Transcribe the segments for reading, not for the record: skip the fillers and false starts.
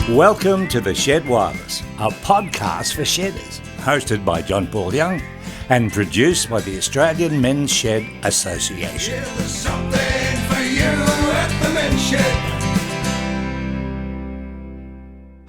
Welcome to The Shed Wireless, a podcast for shedders, hosted by John Paul Young and produced by the Australian Men's Shed Association. Yeah, there's something for you at the Men's Shed.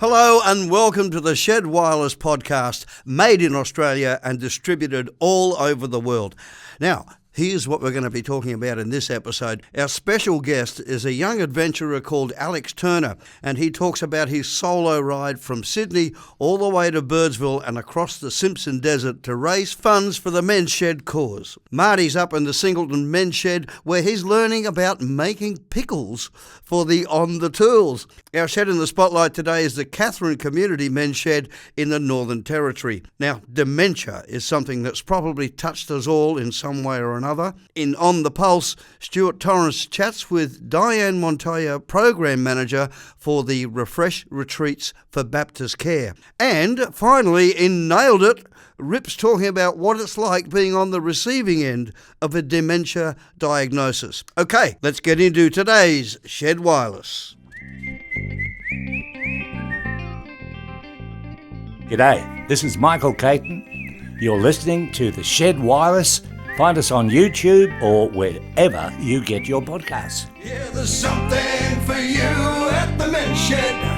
Hello and welcome to the Shed Wireless podcast, made in Australia and distributed all over the world. Now, here's what we're going to be talking about in this episode. Our special guest is a young adventurer called Alex Turner, and he talks about his solo ride from Sydney all the way to Birdsville and across the Simpson Dessert to raise funds for the Men's Shed cause. Marty's up in the Singleton Men's Shed where he's learning about making pickles for the On The Tools. Our shed in the spotlight today is the Katherine Community Men's Shed in the Northern Territory. Now, dementia is something that's probably touched us all in some way or another. In On The Pulse, Stuart Torrence chats with Diane Montoya Program Manager for the Refresh Retreats for Baptist Care. And finally, in Nailed It, Rip's talking about what it's like being on the receiving end of a dementia diagnosis. Okay, let's get into today's Shed Wireless. G'day, this is Michael Caton. You're listening to The Shed Wireless. Find us on YouTube or wherever you get your podcasts. Yeah, there's something for you at the Men's Shed.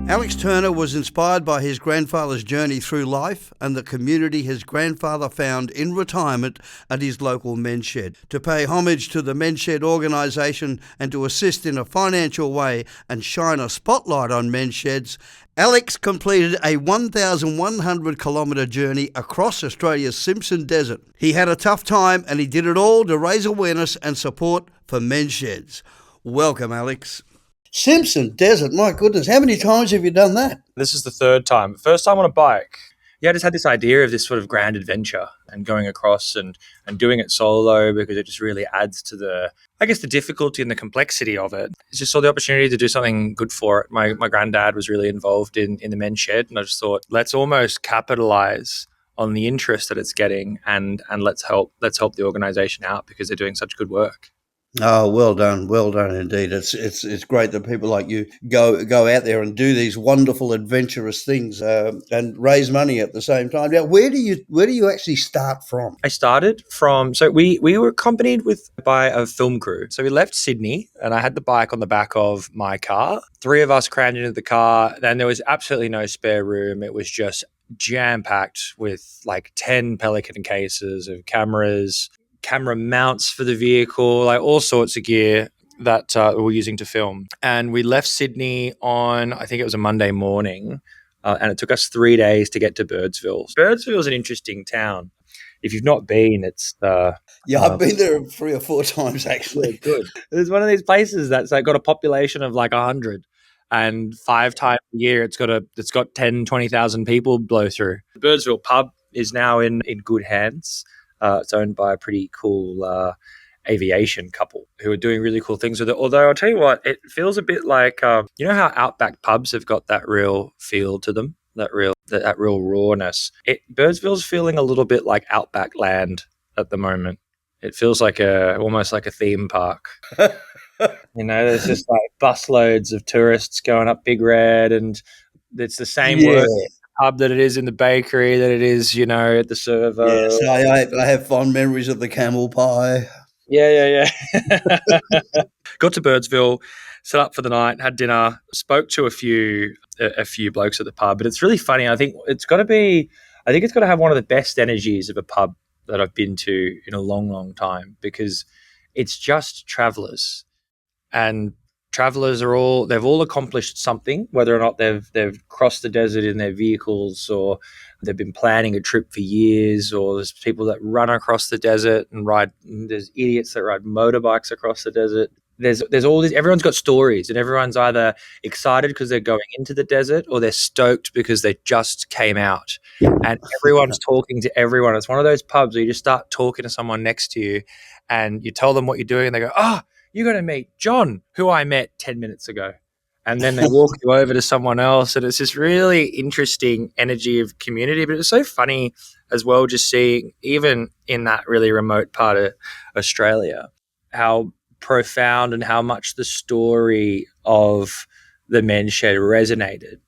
Alex Turner was inspired by his grandfather's journey through life and the community his grandfather found in retirement at his local men's shed. To pay homage to the Men's Shed organisation and to assist in a financial way and shine a spotlight on men's sheds, Alex completed a 1,100 kilometre journey across Australia's Simpson Dessert. He had a tough time and he did it all to raise awareness and support for men's sheds. Welcome, Alex. Simpson Dessert, my goodness, how many times have you done that? This is the third time. First time on a bike. Yeah, I just had this idea of this sort of grand adventure and going across and doing it solo because it just really adds to the difficulty and the complexity of it. I just saw the opportunity to do something good for it. My granddad was really involved in the men's shed, and I just thought, let's almost capitalize on the interest that it's getting and let's help the organization out because they're doing such good work. Oh, well done indeed. It's great that people like you go out there and do these wonderful adventurous things and raise money at the same time. Now, where do you actually start from? I started from, so we were accompanied by a film crew. So we left Sydney and I had the bike on the back of my car. 3 of us crammed into the car and there was absolutely no spare room. It was just jam-packed with like 10 Pelican cases of cameras, camera mounts for the vehicle, like all sorts of gear that we were using to film. And we left Sydney on, I think it was a Monday morning, and it took us 3 days to get to Birdsville. Birdsville is an interesting town. If you've not been, it's... I've been there 3 or 4 times, actually. Good. It's one of these places that's like got a population of like 100, and 5 times a year it's got 10, 20,000 people blow through. The Birdsville pub is now in good hands. It's owned by a pretty cool aviation couple who are doing really cool things with it. Although I'll tell you what, it feels a bit like, you know how Outback pubs have got that real feel to them, that real rawness. Birdsville's feeling a little bit like Outback land at the moment. It feels like almost like a theme park. You know, there's just like busloads of tourists going up Big Red, and it's the same work pub that it is in the bakery, that it is, you know, at the servo. Yes, I have fond memories of the camel pie. Yeah. Got to Birdsville, set up for the night, had dinner, spoke to a few blokes at the pub. But it's really funny. I think it's got to have one of the best energies of a pub that I've been to in a long, long time, because it's just travellers, and travellers they've all accomplished something, whether or not they've crossed the desert in their vehicles, or they've been planning a trip for years, or there's people that run across the desert and there's idiots that ride motorbikes across the desert. There's all these, everyone's got stories, and everyone's either excited because they're going into the desert, or they're stoked because they just came out, and everyone's talking to everyone. It's one of those pubs where you just start talking to someone next to you and you tell them what you're doing and they go, you're going to meet John, who I met 10 minutes ago. And then they walk you over to someone else. And it's this really interesting energy of community. But it's so funny as well, just seeing, even in that really remote part of Australia, how profound and how much the story of the men's shed resonated.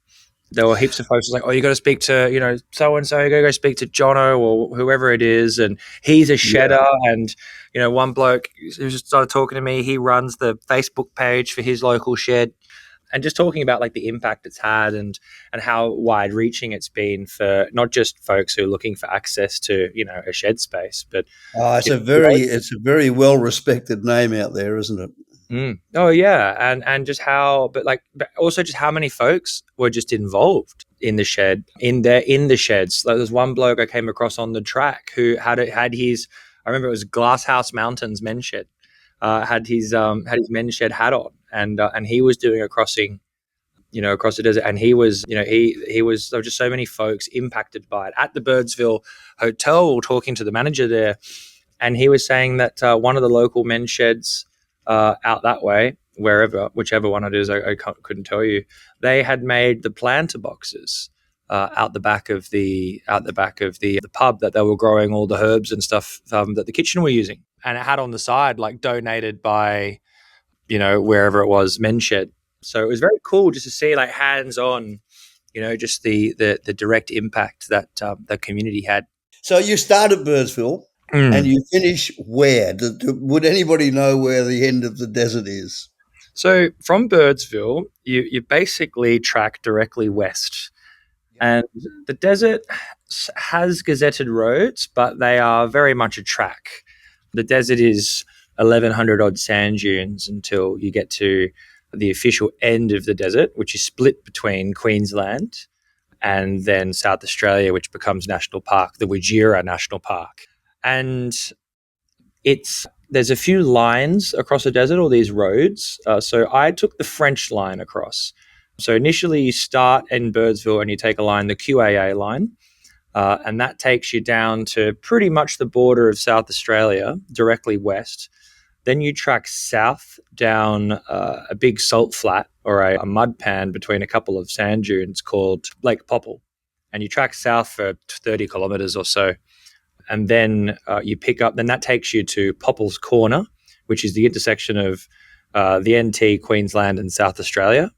There were heaps of folks like, oh, you got to speak to, so-and-so, you got to go speak to Jono or whoever it is. And he's a shedder. And, one bloke who just started talking to me, he runs the Facebook page for his local shed, and just talking about like the impact it's had and how wide reaching it's been for not just folks who are looking for access to, a shed space, but It's a very well respected name out there, isn't it? Oh yeah, and just but also just how many folks were just involved in the shed, in the sheds. Like, there's one bloke I came across on the track who had his, I remember it was Glasshouse Mountains men's shed, had his men's shed hat on, and he was doing a crossing, across the desert, and he was, he was, there were just so many folks impacted by it at the Birdsville Hotel, talking to the manager there, and he was saying that one of the local men's sheds out that way, whichever one it is, I couldn't tell you. They had made the planter boxes out the back of the pub, that they were growing all the herbs and stuff that the kitchen were using, and it had on the side like donated by, wherever it was, men's shed. So it was very cool just to see like hands on, just the direct impact that the community had. So you start at Birdsville. And you finish where? Would anybody know where the end of the desert is? So from Birdsville, you basically track directly west. And the desert has gazetted roads, but they are very much a track. The desert is 1,100 odd sand dunes until you get to the official end of the desert, which is split between Queensland and then South Australia, which becomes National Park, the Wajira National Park. And there's a few lines across the desert, all these roads. So I took the French line across. So initially you start in Birdsville and you take a line, the QAA line, and that takes you down to pretty much the border of South Australia, directly west. Then you track south down a big salt flat or a mud pan between a couple of sand dunes called Lake Popple. And you track south for 30 kilometres or so. And then you pick up, then that takes you to Popple's Corner, which is the intersection of the NT, Queensland, and South Australia.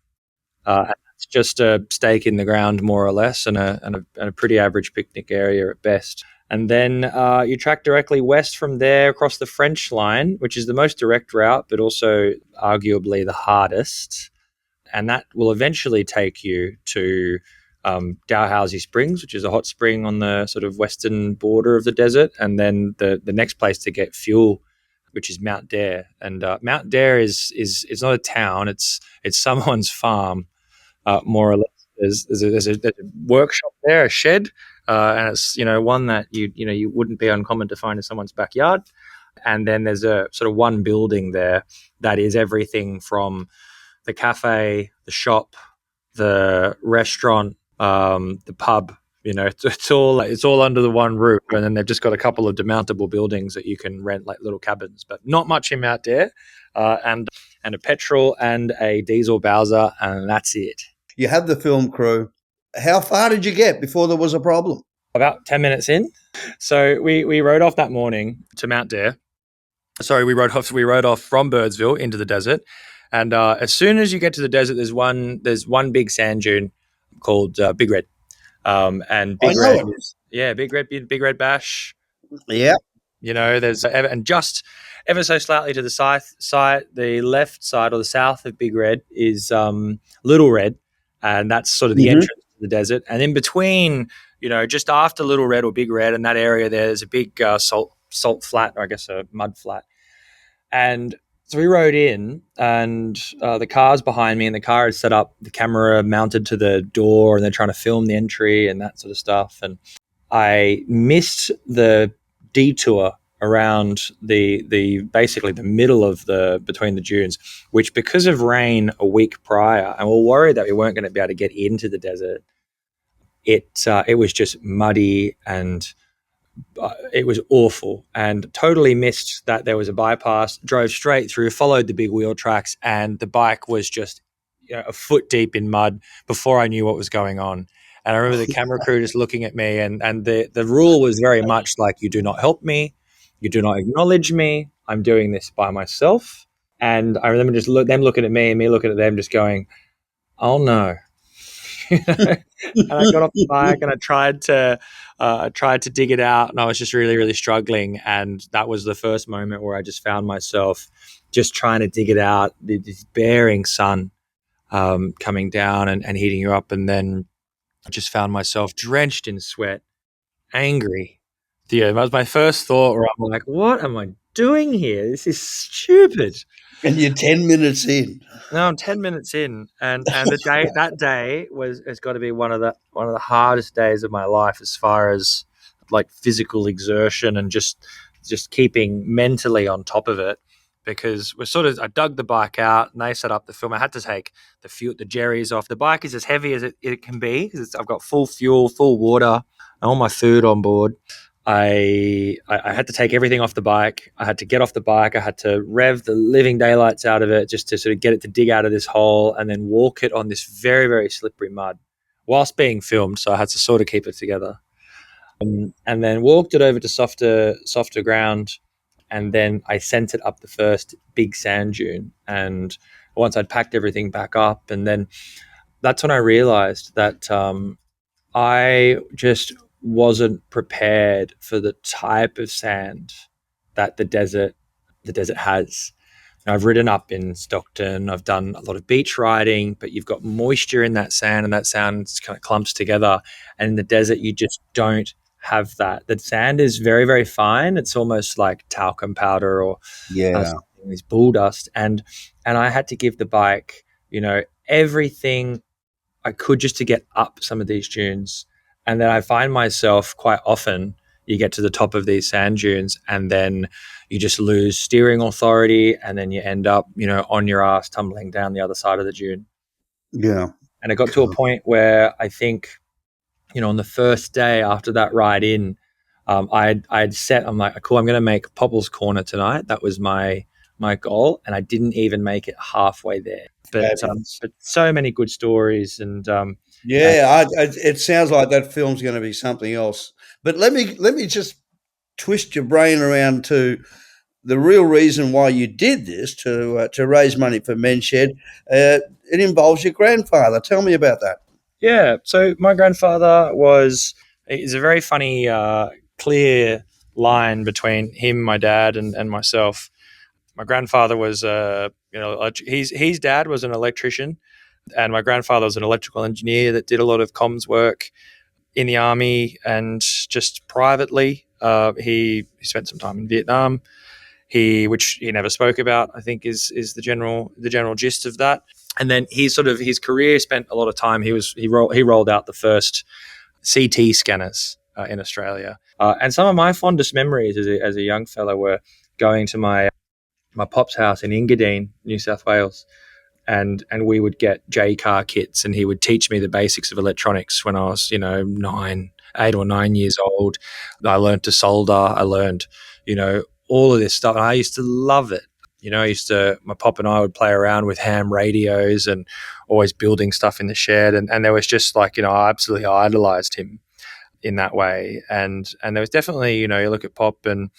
It's just a stake in the ground, more or less, and a pretty average picnic area at best. And then you track directly west from there across the French line, which is the most direct route, but also arguably the hardest. And that will eventually take you to Dalhousie Springs, which is a hot spring on the sort of western border of the desert, and then the next place to get fuel, which is Mount Dare. And Mount Dare is it's not a town; it's someone's farm, more or less. There's a workshop there, a shed, and it's one that you wouldn't be uncommon to find in someone's backyard. And then there's a sort of one building there that is everything from the cafe, the shop, the restaurant, the pub. It's all under the one roof, and then they've just got a couple of demountable buildings that you can rent, like little cabins, but not much in Mount Dare, and a petrol and a diesel Bowser, and that's it. You had the film crew. How far did you get before there was a problem? About 10 minutes in. So we rode off that morning to Mount Dare. Sorry, we rode off from Birdsville into the desert, and as soon as you get to the desert, there's one big sand dune called Big Red. And Big Red is, Big Red Bash. Yeah. There's and just ever so slightly to the side, the left side or the south of Big Red is Little Red, and that's sort of the entrance to the desert. And in between, just after Little Red or Big Red and that area, there's a big salt flat, or I guess a mud flat. And so we rode in, and the car's behind me, and the car is set up, the camera mounted to the door, and they're trying to film the entry and that sort of stuff. And I missed the detour around the basically the middle of between the dunes, which because of rain a week prior, and we were worried that we weren't going to be able to get into the desert. It was just muddy and it was awful, and totally missed that there was a bypass. Drove straight through, followed the big wheel tracks, and the bike was just a foot deep in mud before I knew what was going on. And I remember the camera crew just looking at me, and the rule was very much like, you do not help me, you do not acknowledge me, I'm doing this by myself. And I remember just them looking at me and me looking at them, just going, oh no. And I got off the bike and I tried to dig it out, and I was just really, really struggling. And that was the first moment where I just found myself just trying to dig it out. This bearing sun coming down and heating you up, and then I just found myself drenched in sweat, angry. Yeah, that was my first thought. Where I'm like, "What am I doing here? This is stupid." And you're 10 minutes in. No, I'm 10 minutes in, and that day has got to be one of the hardest days of my life as far as like physical exertion and just keeping mentally on top of it, because I dug the bike out and they set up the film. I had to take the jerrys off. The bike is as heavy as it can be because I've got full fuel, full water, and all my food on board. I had to take everything off the bike. I had to get off the bike. I had to rev the living daylights out of it just to sort of get it to dig out of this hole, and then walk it on this very, very slippery mud whilst being filmed. So I had to sort of keep it together, and then walked it over to softer ground. And then I sent it up the first big sand dune. And once I'd packed everything back up, and then that's when I realized that I just wasn't prepared for the type of sand that the desert has. Now, I've ridden up in Stockton. I've done a lot of beach riding, but you've got moisture in that sand, and that sand kind of clumps together. And in the desert, you just don't have that. The sand is very, very fine. It's almost like talcum powder or these bull dust. And I had to give the bike, everything I could just to get up some of these dunes. And then I find myself quite often, you get to the top of these sand dunes and then you just lose steering authority, and then you end up, on your ass tumbling down the other side of the dune. Yeah. And it got to a point where I think, on the first day after that ride in, I'd set, I'm like, cool, I'm going to make Popple's Corner tonight. That was my goal. And I didn't even make it halfway there. But so many good stories. And it sounds like that film's going to be something else. But let me just twist your brain around to the real reason why you did this to raise money for Men's Shed. It involves your grandfather. Tell me about that. Yeah. So my grandfather is a very funny, clear line between him, my dad, and myself. My grandfather was, his dad was an electrician, and my grandfather was an electrical engineer that did a lot of comms work in the army and just privately. He spent some time in Vietnam, which he never spoke about, I think is the general gist of that. And then his career spent a lot of time. He rolled out the first CT scanners in Australia. And some of my fondest memories as a young fellow were going to my pop's house in Engadine, New South Wales, and we would get J-car kits, and he would teach me the basics of electronics when I was 8 or 9 years old. I learned to solder. I learned all of this stuff, and I used to love it. My pop and I would play around with ham radios and always building stuff in the shed, and there was just I absolutely idolized him in that way. And there was definitely, you look at Pop and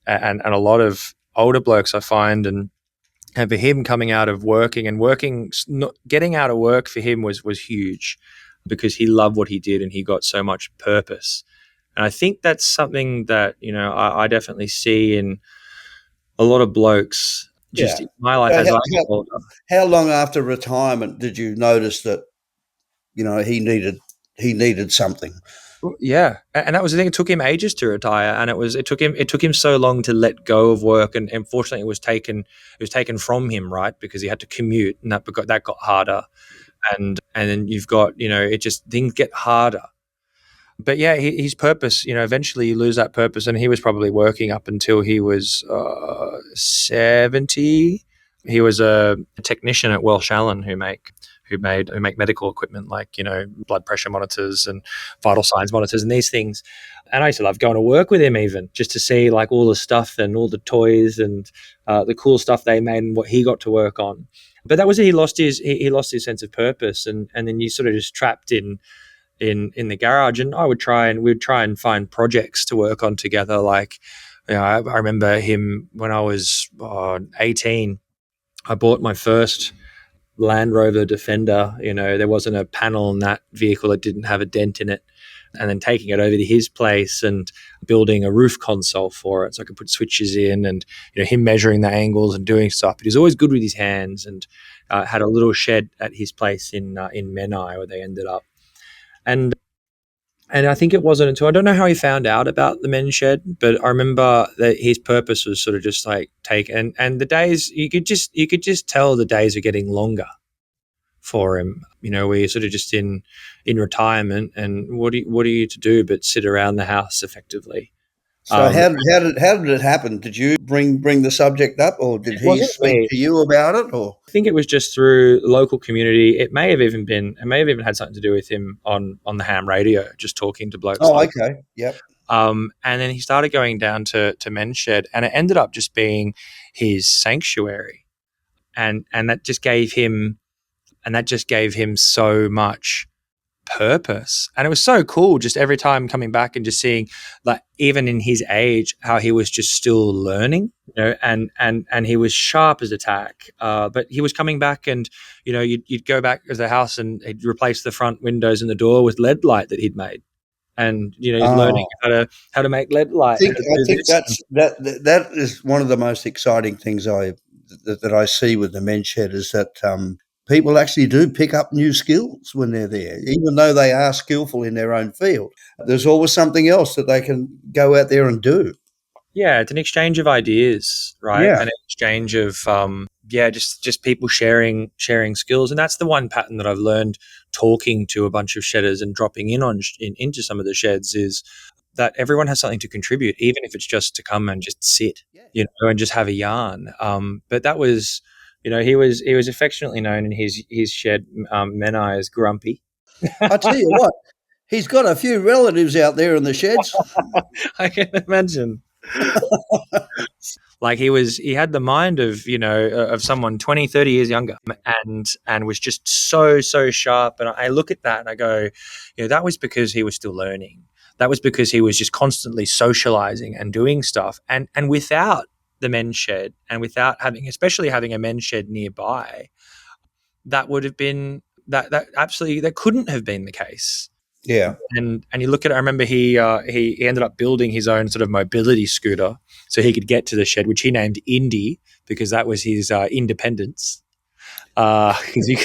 a lot of older blokes I find, and for him coming out of getting out of work for him was huge, because he loved what he did and he got so much purpose. And I think that's something that, I definitely see in a lot of blokes just in my life as I get older. How long after retirement did you notice that, he needed something? Yeah, and that was the thing. It took him ages to retire, and it took him so long to let go of work, and unfortunately, it was taken from him, right? Because he had to commute, and that got harder, and then you've got things get harder. But yeah, his purpose, eventually you lose that purpose, and he was probably working up until he was 70. He was a technician at Welsh Allen who make medical equipment like blood pressure monitors and vital signs monitors and these things. And I used to love going to work with him, even just to see like all the stuff and all the toys and the cool stuff they made and what he got to work on. But that was it. He lost his sense of purpose, and then you sort of just trapped in the garage. And we'd try and find projects to work on together. Like, I remember him when I was 18. I bought my first Land Rover Defender. There wasn't a panel in that vehicle that didn't have a dent in it. And then taking it over to his place and building a roof console for it so I could put switches in, and him measuring the angles and doing stuff. But he was always good with his hands, and had a little shed at his place in Menai where they ended up. And I think it wasn't until, I don't know how he found out about the men's shed, but I remember that his purpose was sort of just like and the days, you could just tell the days are getting longer for him. We're sort of just in retirement, and what are you to do but sit around the house effectively? So how did it happen? Did you bring the subject up, or did he speak to you about it? Or I think it was just through local community. It may have even had something to do with him on the ham radio, just talking to blokes. Oh, okay, yep. And then he started going down to Men's Shed, and it ended up just being his sanctuary, and that just gave him so much purpose. And it was so cool just every time coming back and just seeing, like, even in his age, how he was just still learning, and he was sharp as a tack. But he was coming back, and you'd go back to the house and he'd replace the front windows and the door with LED light that he'd made. And he's learning how to make LED light. I think that is one of the most exciting things that I see with the men's shed, is that people actually do pick up new skills when they're there, even though they are skillful in their own field. There's always something else that they can go out there and do. Yeah, it's an exchange of ideas, right? Yeah. An exchange of just people sharing skills. And that's the one pattern that I've learned talking to a bunch of shedders and dropping into some of the sheds, is that everyone has something to contribute, even if it's just to come and just sit, and just have a yarn. But that was, he was affectionately known in his shed, Menai, as Grumpy. I tell you what, he's got a few relatives out there in the sheds. I can imagine. Like he had the mind of someone 20, 30 years younger, and was just so sharp. And I look at that and I go, that was because he was still learning. That was because he was just constantly socializing and doing stuff. And without the men's shed, and without especially having a men's shed nearby, that would have been that absolutely, that couldn't have been the case. Yeah. And you look at it, I remember he ended up building his own sort of mobility scooter so he could get to the shed, which he named Indy, because that was his independence. Because he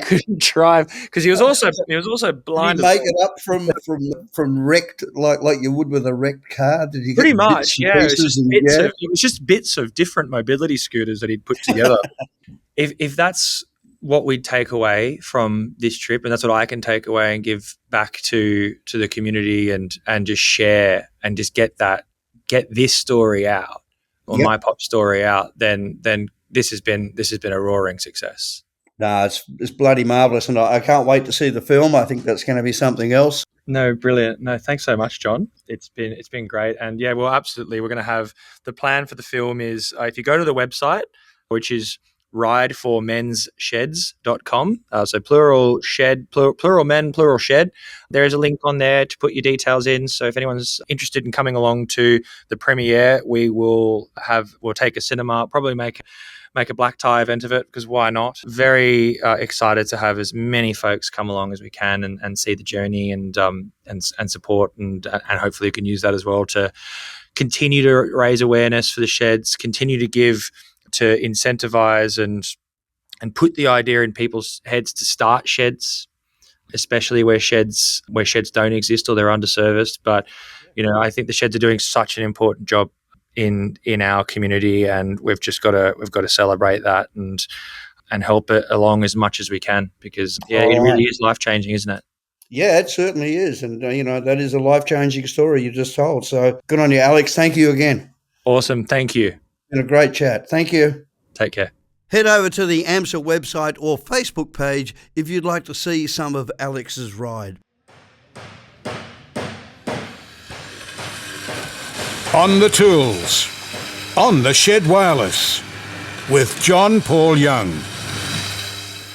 couldn't drive, because he was also blind. Did you make it up from wrecked, like you would with a wrecked car? Did you pretty get much? Yeah, it was just bits of different mobility scooters that he'd put together. If that's what we'd take away from this trip, and that's what I can take away and give back to the community, and just share and just get this story out, or my pop story out, then this has been a roaring success. No, it's bloody marvellous, and I can't wait to see the film. I think that's going to be something else. No, brilliant. No, thanks so much, John. It's been great. And yeah, well, absolutely. We're going to have, the plan for the film is, if you go to the website, which is rideformensheds.com. So plural shed, plural men, plural shed. There is a link on there to put your details in. So if anyone's interested in coming along to the premiere, we'll take a cinema, probably make a black tie event of it, because why not? Very excited to have as many folks come along as we can and see the journey and support, and hopefully you can use that as well to continue to raise awareness for the sheds, continue to give, to incentivize and put the idea in people's heads to start sheds, especially where sheds don't exist or they're underserviced. But I think the sheds are doing such an important job in our community, and we've got to celebrate that and help it along as much as we can, because it really is life-changing, isn't it? Yeah, it certainly is. And that is a life-changing story you just told. So good on you, Alex. Thank you again. Awesome. Thank you. Been a great chat. Thank you. Take care. Head over to the AMSA website or Facebook page if you'd like to see some of Alex's ride. On the tools, on the Shed Wireless, with John Paul Young.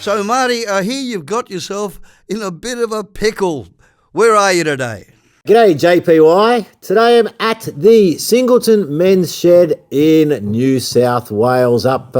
So, Marty, I hear you've got yourself in a bit of a pickle. Where are you today? G'day JPY. Today I'm at the Singleton Men's Shed in New South Wales, up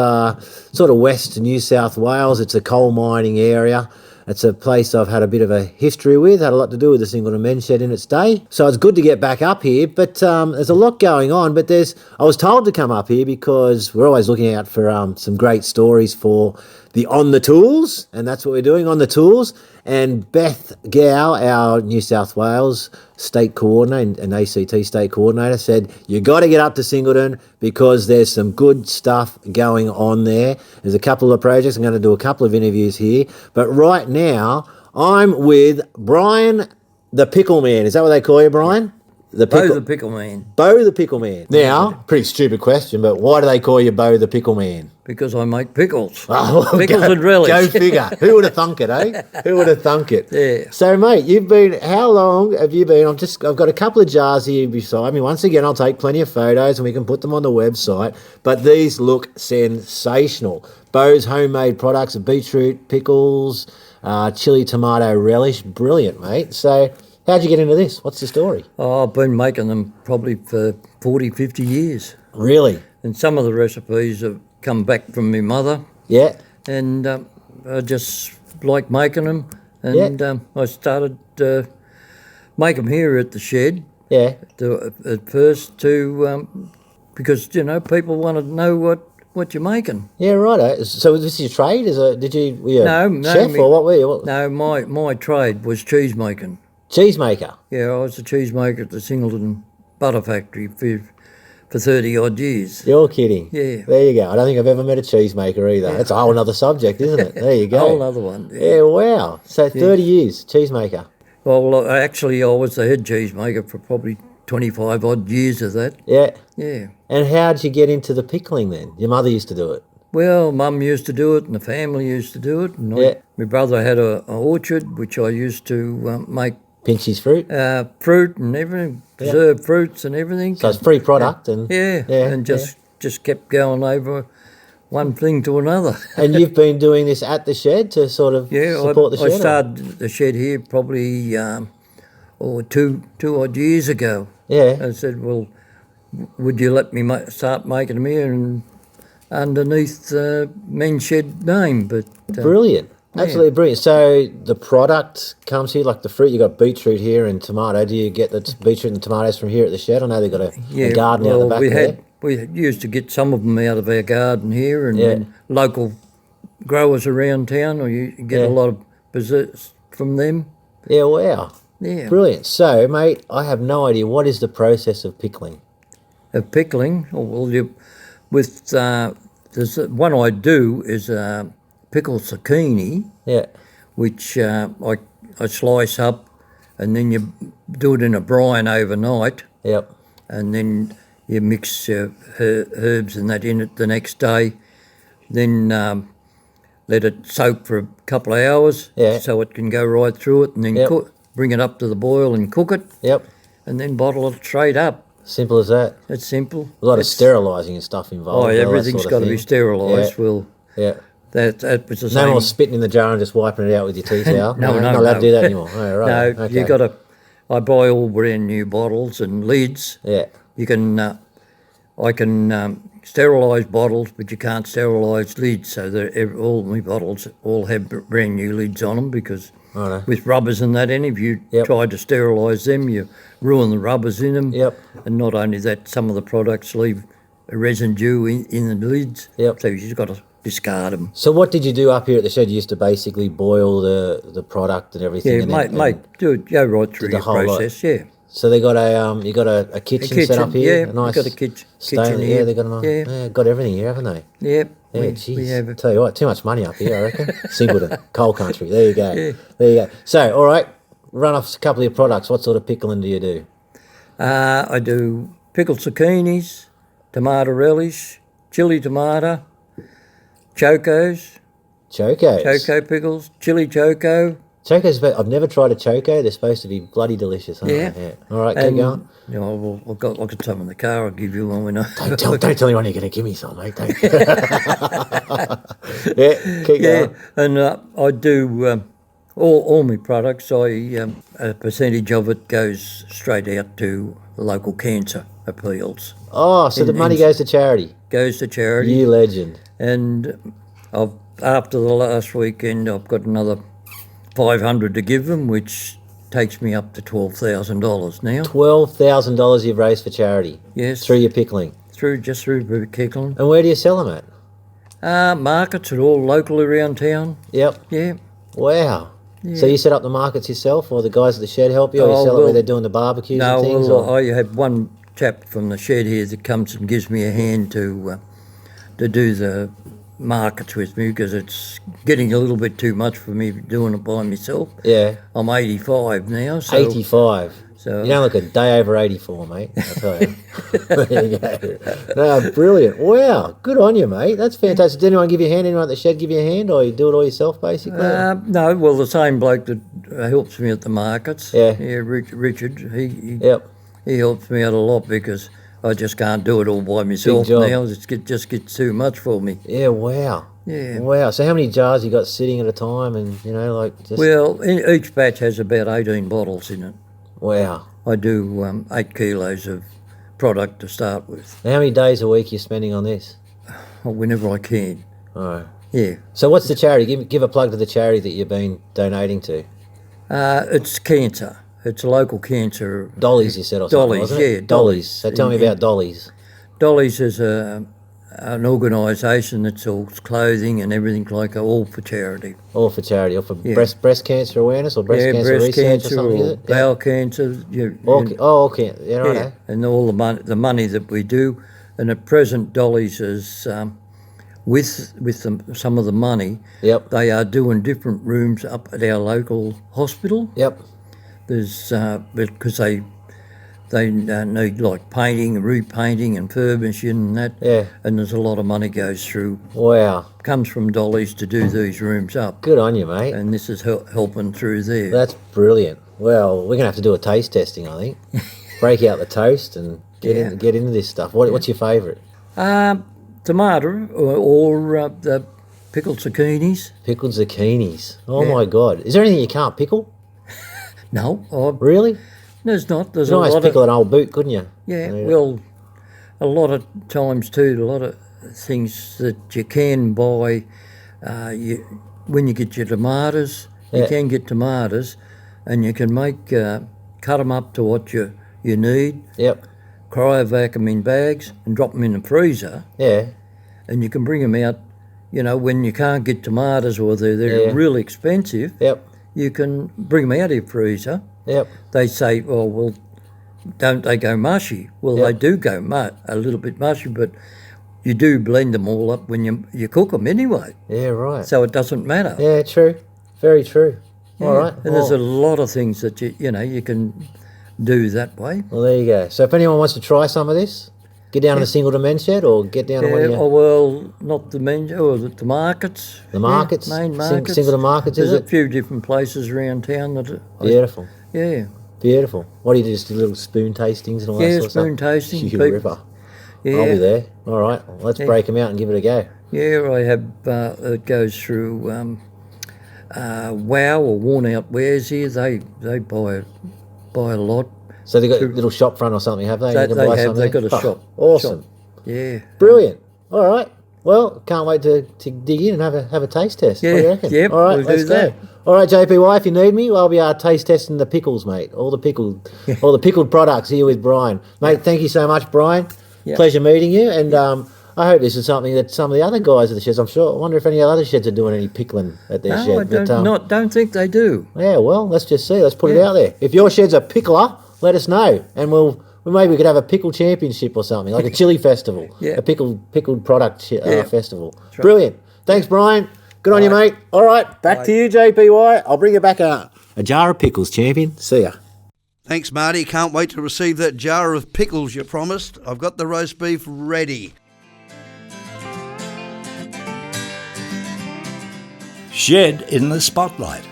sort of west New South Wales. It's a coal mining area. It's a place I've had a bit of a history with, had a lot to do with the Singleton Men's Shed in its day. So it's good to get back up here, but there's a lot going on. But I was told to come up here because we're always looking out for some great stories for the On the Tools, and that's what we're doing, On the Tools. And Beth Gow, our New South Wales state coordinator and ACT state coordinator, said, you got to get up to Singleton because there's some good stuff going on there. There's a couple of projects. I'm going to do a couple of interviews here. But right now, I'm with Brian, the Pickle Man. Is that what they call you, Brian? Bo the Pickle Man. Bo the Pickle Man. Now, pretty stupid question, but why do they call you Bo the Pickle Man? Because I make pickles. Oh, Pickles and relish. Go figure. Who would have thunk it, eh? Who would have thunk it? Yeah. So, mate, how long have you been? I've got a couple of jars here beside me. Once again, I'll take plenty of photos and we can put them on the website. But these look sensational. Bo's homemade products of beetroot, pickles, chili tomato relish. Brilliant, mate. So, how'd you get into this? What's the story? Oh, I've been making them probably for 40, 50 years. Really? And some of the recipes have come back from my mother. Yeah. And I just like making them. And I started make them here at the shed. Yeah. At first because, people want to know what you're making. Yeah, right. So was this your trade? Were you a chef or what were you? No, my trade was cheese making. Cheesemaker? Yeah, I was a cheesemaker at the Singleton Butter Factory for 30 odd years. You're kidding. Yeah. There you go. I don't think I've ever met a cheesemaker either. That's a whole other subject, isn't it? There you go. A whole other one. Yeah, wow. So 30 years, cheesemaker. Well, actually, I was the head cheesemaker for probably 25 odd years of that. Yeah. Yeah. And how did you get into the pickling then? Your mother used to do it. Well, Mum used to do it and the family used to do it. And my brother had an orchard, which I used to make Pinchy's fruit? Fruit and everything, preserved fruits and everything. So it's free product. And just kept going over one thing to another. And you've been doing this at the shed to sort of support the shed? I started the shed here probably two odd years ago. Yeah. I said, well, would you let me start making them here and underneath Men's Shed name? But brilliant. Absolutely brilliant. So the product comes here, like the fruit, you got beetroot here and tomato. Do you get the beetroot and tomatoes from here at the shed? I know they've got a garden out the back there. We used to get some of them out of our garden here and local growers around town, or you get a lot of desserts from them. Yeah, wow. Yeah. Brilliant. So, mate, I have no idea. What is the process of pickling? Of pickling? Oh, well, there's one I do is pickle zucchini, which I slice up, and then you do it in a brine overnight. Yep. And then you mix herbs and that in it the next day. Then let it soak for a couple of hours so it can go right through it, and then bring it up to the boil and cook it. Yep. And then bottle it straight up. Simple as that. It's simple. A lot of sterilising and stuff involved. Oh, everything's got to be sterilised. Yeah. Well, that was the no same. more spitting in the jar and just wiping it out with your tea towel. No, not allowed to do that anymore. Oh, right. No, you got to. I buy all brand new bottles and lids. Yeah. You can. I can sterilise bottles, but you can't sterilise lids. So all my bottles all have brand new lids on them because with rubbers and that in, if you try to sterilise them, you ruin the rubbers in them. Yep. And not only that, some of the products leave a residue in the lids. Yep. So you've just got to discard them. So what did you do up here at the shed? You used to basically boil the product and everything. Yeah, go right through your process. Yeah. So they got you got a kitchen set up here. Yeah, a nice got a kitchen here. Yeah, they got a nice, got everything here, haven't they? Yep. Yeah, we have. Tell you what, too much money up here, I reckon. Singleton, coal country. There you go. Yeah. There you go. So, all right, run off a couple of your products. What sort of pickling do you do? I do pickled zucchinis, tomato relish, chili tomato, chocos. Choco pickles, chili choco. Chocos, I've never tried a choco. They're supposed to be bloody delicious, aren't they? Yeah. All right, keep going. You know, I've got some in the car. I'll give you one when I... Don't tell anyone you're going to give me some, mate. Yeah, keep going. And I do all my products, a percentage of it goes straight out to the local cancer appeals. Oh, so the money goes to charity. Goes to charity. You legend. And after the last weekend, I've got another $500 to give them, which takes me up to $12,000 now. $12,000 you've raised for charity. Yes. Through your pickling. Just through pickling. And where do you sell them at? Markets are all local around town. Yep. Yeah. Wow. Yeah. So you set up the markets yourself, or the guys at the shed help you, or you sell it where they're doing the barbecues and things? No, I have one chap from the shed here that comes and gives me a hand to do the markets with me, because it's getting a little bit too much for me doing it by myself. Yeah. I'm 85 now. So 85. So you don't look a day over 84, mate, I'll tell you. There you go. No, brilliant. Wow, good on you, mate. That's fantastic. Did anyone give you a hand? Anyone at the shed give you a hand, or you do it all yourself, basically? No, well, the same bloke that helps me at the markets. Yeah. Richard, he Yep. he helps me out a lot, because I just can't do it all by myself job. now. It just gets too much for me. Yeah, wow. Yeah. Wow. So how many jars you got sitting at a time, and, just... Well, each batch has about 18 bottles in it. Wow. I do 8 kilos of product to start with, Now, how many days a week are you spending on this? whenever I can. All right. Yeah. So what's the charity? Give a plug to the charity that you've been donating to. It's cancer. It's a local cancer. Dollies, you said, or something, Dollies, wasn't it? yeah, Dollies. Dollies. So tell me about Dollies. Dollies is an organisation that sells clothing and everything like that, all for charity. All for charity, or for breast cancer awareness, or breast cancer breast research, cancer or something, is or it? bowel cancer. Okay. Yeah, right. Yeah, and all the money that we do. And at present, Dollies is with some of the money. Yep. They are doing different rooms up at our local hospital. Yep. There's because they need like painting and repainting and furbishing and that. Yeah. And there's a lot of money goes through. Wow. Comes from Dollies to do these rooms up. Good on you, mate. And this is helping through there. That's brilliant. Well, we're gonna have to do a taste testing, I think. Break out the toast and get into this stuff. What's your favourite? Tomato or the pickled zucchinis. Pickled zucchinis. Oh my God! Is there anything you can't pickle? No, Really? there's not. There's You a can always lot pickle an old boot, couldn't you? Yeah, well, a lot of times too, a lot of things that you can buy, when you get your tomatoes, you can get tomatoes, and you can cut them up to what you need, Yep. cryovac them in bags and drop them in the freezer, Yeah. and you can bring them out, when you can't get tomatoes or they're really expensive, Yep. you can bring them out of your freezer. Yep. They say, oh, well, don't they go mushy? Well, Yep. they do go a little bit mushy, but you do blend them all up when you cook them anyway, Yeah. Right. so it doesn't matter. Yeah. True. Very true. All right. And there's a lot of things that you can do that way. Well, there you go. So if anyone wants to try some of this, get down to the Singleton Men shed, or get down to one of your... well, not the menu, or the markets. The markets? Main markets. Singleton markets, is There's it? a few different places around town that... Beautiful. Yeah. Beautiful. What do you do, just do little spoon tastings and all that Yeah, sort of stuff? spoon tasting. You ripper. Yeah. I'll be there. All right. Well, let's break them out and give it a go. Yeah, I have, it goes through WOW or Worn Out Wares here. They buy a lot. So they've got a little shop front or something, have they? They You can buy have, something they've there? got a shop. Awesome. Yeah. Brilliant. All right. Well, can't wait to dig in and have a taste test. What do you reckon? Yep, All right, we'll let's do go. that. All right, JPY, if you need me, I'll be taste testing the pickles, mate. All the pickled products here with Brian. Mate, thank you so much, Brian. Yep. Pleasure meeting you. And I hope this is something that some of the other guys at the sheds, I wonder if any other sheds are doing any pickling at their shed. I don't think they do. Yeah, well, let's just see. Let's put it out there. If your shed's a pickler, let us know, and maybe we could have a pickle championship or something, like a chili festival, a pickled product festival. Right. Brilliant. Thanks, Brian. Good on you, mate. All right, back to you, JPY. I'll bring you back a jar of pickles, champion. See ya. Thanks, Marty. Can't wait to receive that jar of pickles you promised. I've got the roast beef ready. Shed in the spotlight,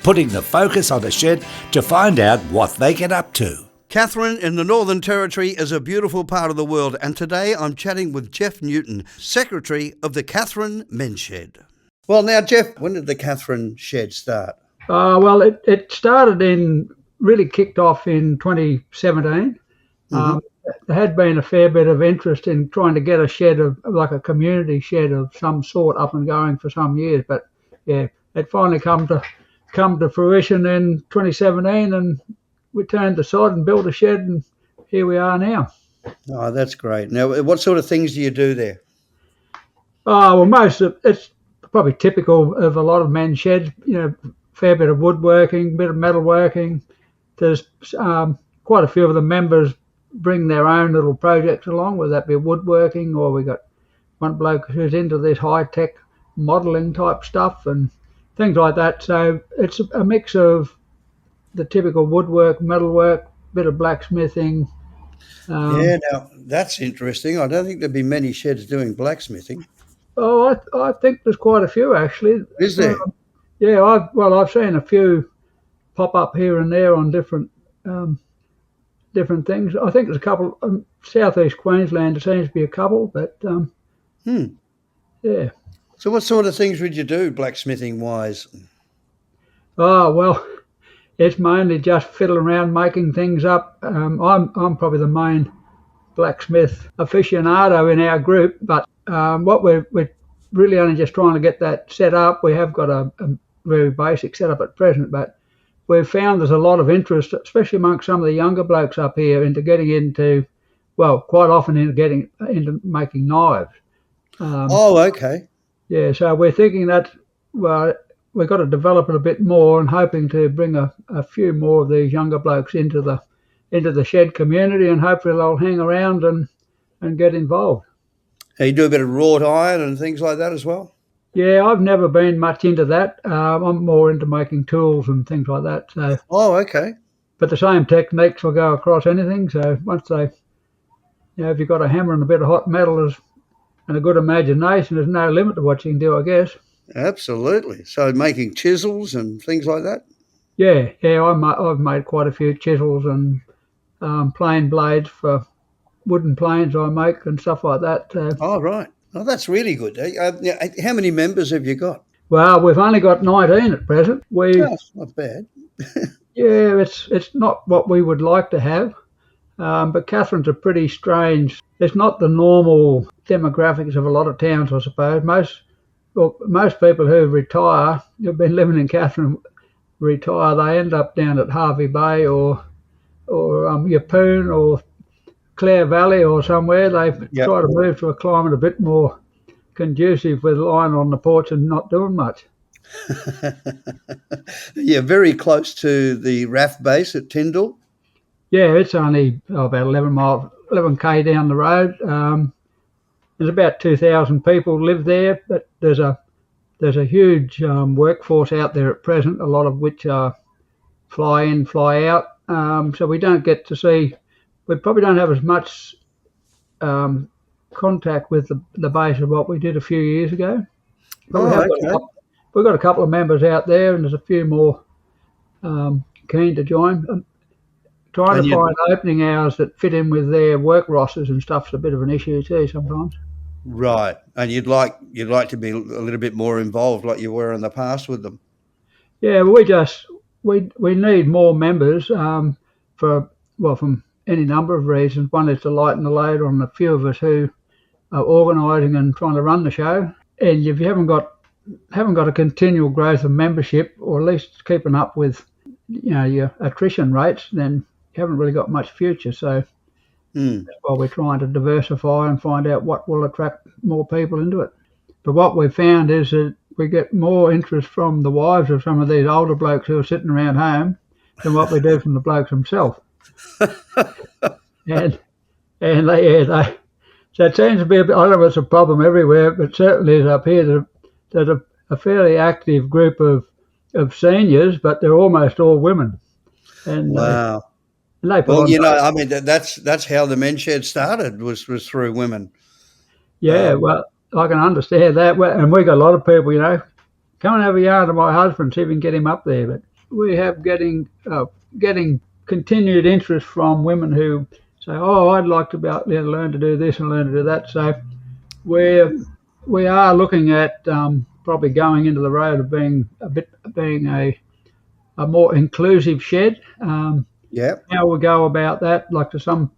putting the focus on a shed to find out what they get up to. Katherine in the Northern Territory is a beautiful part of the world, and today I'm chatting with Jeff Newton, Secretary of the Katherine Men's Shed. Well, now, Jeff, when did the Katherine Shed start? Well, it really kicked off in 2017. Mhm. There had been a fair bit of interest in trying to get a shed like a community shed of some sort up and going for some years, but yeah, it finally come to fruition in 2017, and we turned the sod and built a shed, and here we are now. Oh, that's great. Now, what sort of things do you do there? Oh, well, it's probably typical of a lot of men's sheds. Fair bit of woodworking, bit of metalworking. There's quite a few of the members bring their own little projects along, whether that be woodworking, or we got one bloke who's into this high-tech modelling type stuff and things like that. So it's a mix of the typical woodwork, metalwork, bit of blacksmithing. Yeah, now that's interesting. I don't think there'd be many sheds doing blacksmithing. Oh, I think there's quite a few actually. Is there? Yeah, I've seen a few pop up here and there on different things. I think there's a couple. Southeast Queensland, there seems to be a couple, but yeah. So what sort of things would you do blacksmithing wise? Oh well, it's mainly just fiddling around making things up. I'm probably the main blacksmith aficionado in our group, but what we're really only just trying to get that set up. We have got a very basic setup at present, but we've found there's a lot of interest, especially amongst some of the younger blokes up here, into getting into, well, quite often into getting into making knives. Oh, okay. Yeah, so we're thinking that, well, we've got to develop it a bit more and hoping to bring a few more of these younger blokes into the shed community, and hopefully they'll hang around and get involved. You do a bit of wrought iron and things like that as well? Yeah, I've never been much into that. I'm more into making tools and things like that. So, Oh, okay. but the same techniques will go across anything. So once if you've got a hammer and a bit of hot metal and a good imagination, there's no limit to what you can do, I guess. Absolutely. So making chisels and things like that? Yeah, I've made quite a few chisels and plane blades for wooden planes I make and stuff like that. Oh, right. Oh, that's really good. How many members have you got? Well, we've only got 19 at present. Oh, it's not bad. Yeah, it's not what we would like to have, but Katherine's a pretty strange. It's not the normal demographics of a lot of towns, I suppose. Most people who retire, who've been living in Katherine, retire. They end up down at Harvey Bay or Yeppoon or Clare Valley or somewhere. They try to move to a climate a bit more conducive with lying on the porch and not doing much. You're very close to the RAF base at Tyndall. Yeah, it's only about 11k down the road. There's about 2,000 people live there, but there's a huge workforce out there at present, a lot of which are fly in, fly out. So we don't get to see. We probably don't have as much contact with the base of what we did a few years ago. But we've got a couple of members out there, and there's a few more keen to join. Trying to find opening hours that fit in with their work rosters and stuff's a bit of an issue too sometimes. Right, and you'd like to be a little bit more involved, like you were in the past with them. Yeah, well, we need more members from any number of reasons. One is to lighten the load on a few of us who are organising and trying to run the show. And if you haven't got a continual growth of membership, or at least keeping up with your attrition rates, then you haven't really got much future. So that's why we're trying to diversify and find out what will attract more people into it. But what we've found is that we get more interest from the wives of some of these older blokes who are sitting around home than what we do from the blokes themselves. and they so it seems to be a bit, I don't know if it's a problem everywhere, but certainly is up here. There's a fairly active group of seniors, but they're almost all women. And wow. I mean, that's how the men's shed started, was through women. Yeah, well, I can understand that. And we got a lot of people, come and have a yarn to my husband, see if we can get him up there. But we have getting continued interest from women who say, "Oh, I'd like to learn to do this and learn to do that." So we are looking at probably going into the road of being a a more inclusive shed. Yeah. How we go about that, like to some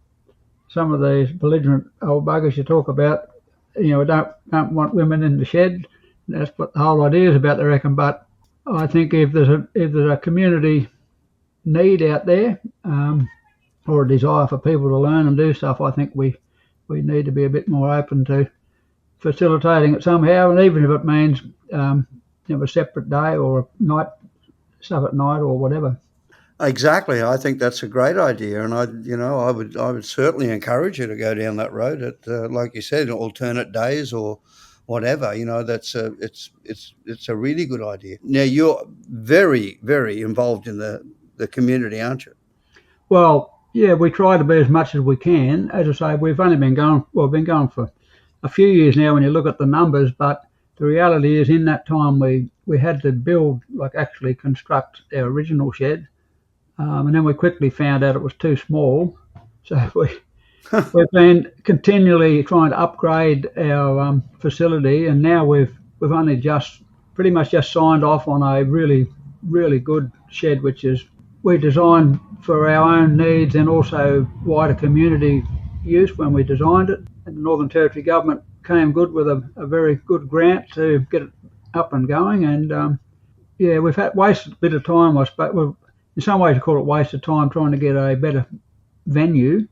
of these belligerent old buggers you talk about, don't want women in the shed. That's what the whole idea is about, they reckon. But I think if there's a community need out there, or a desire for people to learn and do stuff, I think we need to be a bit more open to facilitating it somehow, and even if it means a separate day or a night stuff at night or whatever. Exactly. I think that's a great idea, and I would certainly encourage you to go down that road at, like you said, alternate days or whatever. That's it's a really good idea. Now you're very, very involved in the community, aren't you? Well, yeah, we try to be as much as we can. As I say, we've been going for a few years now when you look at the numbers, but the reality is in that time we had to build, like actually construct our original shed. And then we quickly found out it was too small. So we've been continually trying to upgrade our facility, and now we've only pretty much just signed off on a really, really good shed, which is we designed for our own needs and also wider community use when we designed it. And the Northern Territory Government came good with a very good grant to get it up and going. And we've wasted a bit of time, I suppose. In some ways, you call it waste of time trying to get a better venue,